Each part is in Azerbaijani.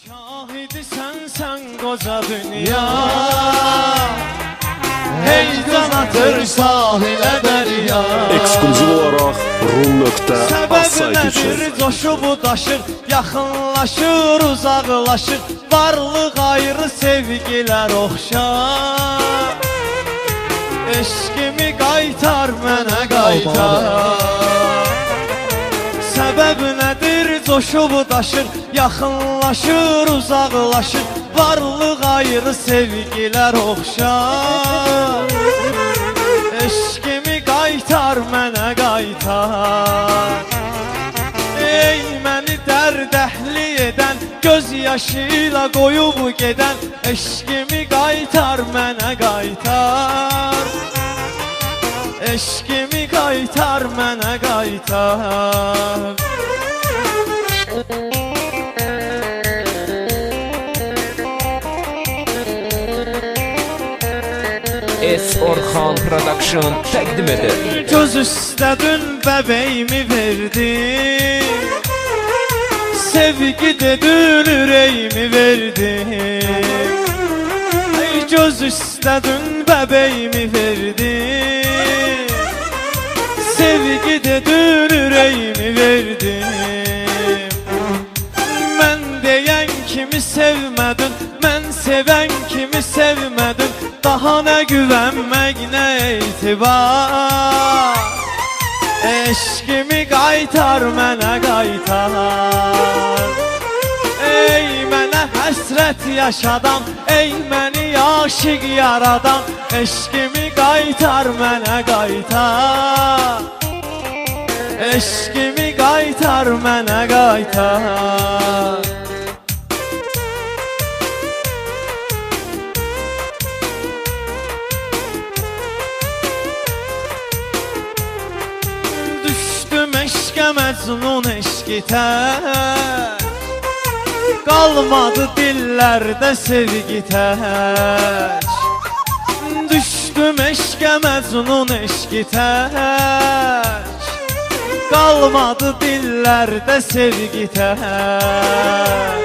Şahidi sen koca dünya, heyecan atır sahile derya. Ekskluzif olarak Rum.az Səbəbi nədir coşub daşır, yaxınlaşır, uzaqlaşır, varlıq ayrı sevgilər oxşar. Eşqimi qaytar mənə qaytar. Səbəbi nədir coşub daşır, yaxınlaşır, uzaqlaşır, varlıq ayrı sevgilər oxşar. Eşqimi qaytar mənə qaytar. Ey məni dərdəhli edən, göz yaşı ilə qoyub gedən, eşqimi qaytar mənə qaytar. Eşqimi qaytar mənə qaytar. S. Orhan Production təqdim edir. Göz üstə dün bəbəyimi verdi, sevgi də dün ürəyimi verdi. Göz üstə dün bəbəyimi verdi, sevgi də dün ürəyimi verdi. Mən deyən kimi sevmədin, mən sevən kimi sevmədin, daha nə güvənmək, nə etibar. Eşqimi qaytar mənə qaytar. Ey mənə həsrət yaşadan, ey məni aşiq yaradan, eşqimi qaytar mənə qaytar. Eşqimi qaytar mənə qaytar. Düşdüm eşqə məcnun eşqi tək, qalmadı dillərdə sevgi tək. Düşdüm eşqə məcnun eşqi tək, qalmadı dillərdə sevgi tək.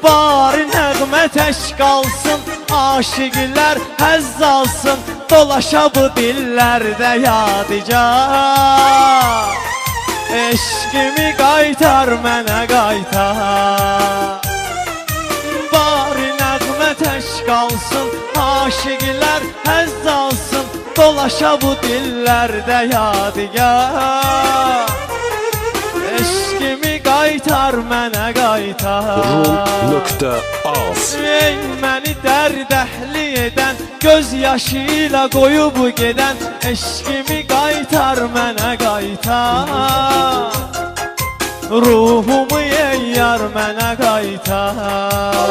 Bari nəğmə tək qalsın, aşiqlər həzz alsın, dolaşa bu dillərdə yadigar. Eşqimi qaytar mənə qaytar. Bari nəğmə tək qalsın, aşiqlər həzz alsın, dolaşa bu dillərdə yadigar. Eşqimi qaytar mənə qaytar. Rum.az Ey məni dərdəhli edən, göz yaşı ilə qoyub gedən, eşqimi qaytar mənə qaytar. Ruhumu ey yar mənə qaytar.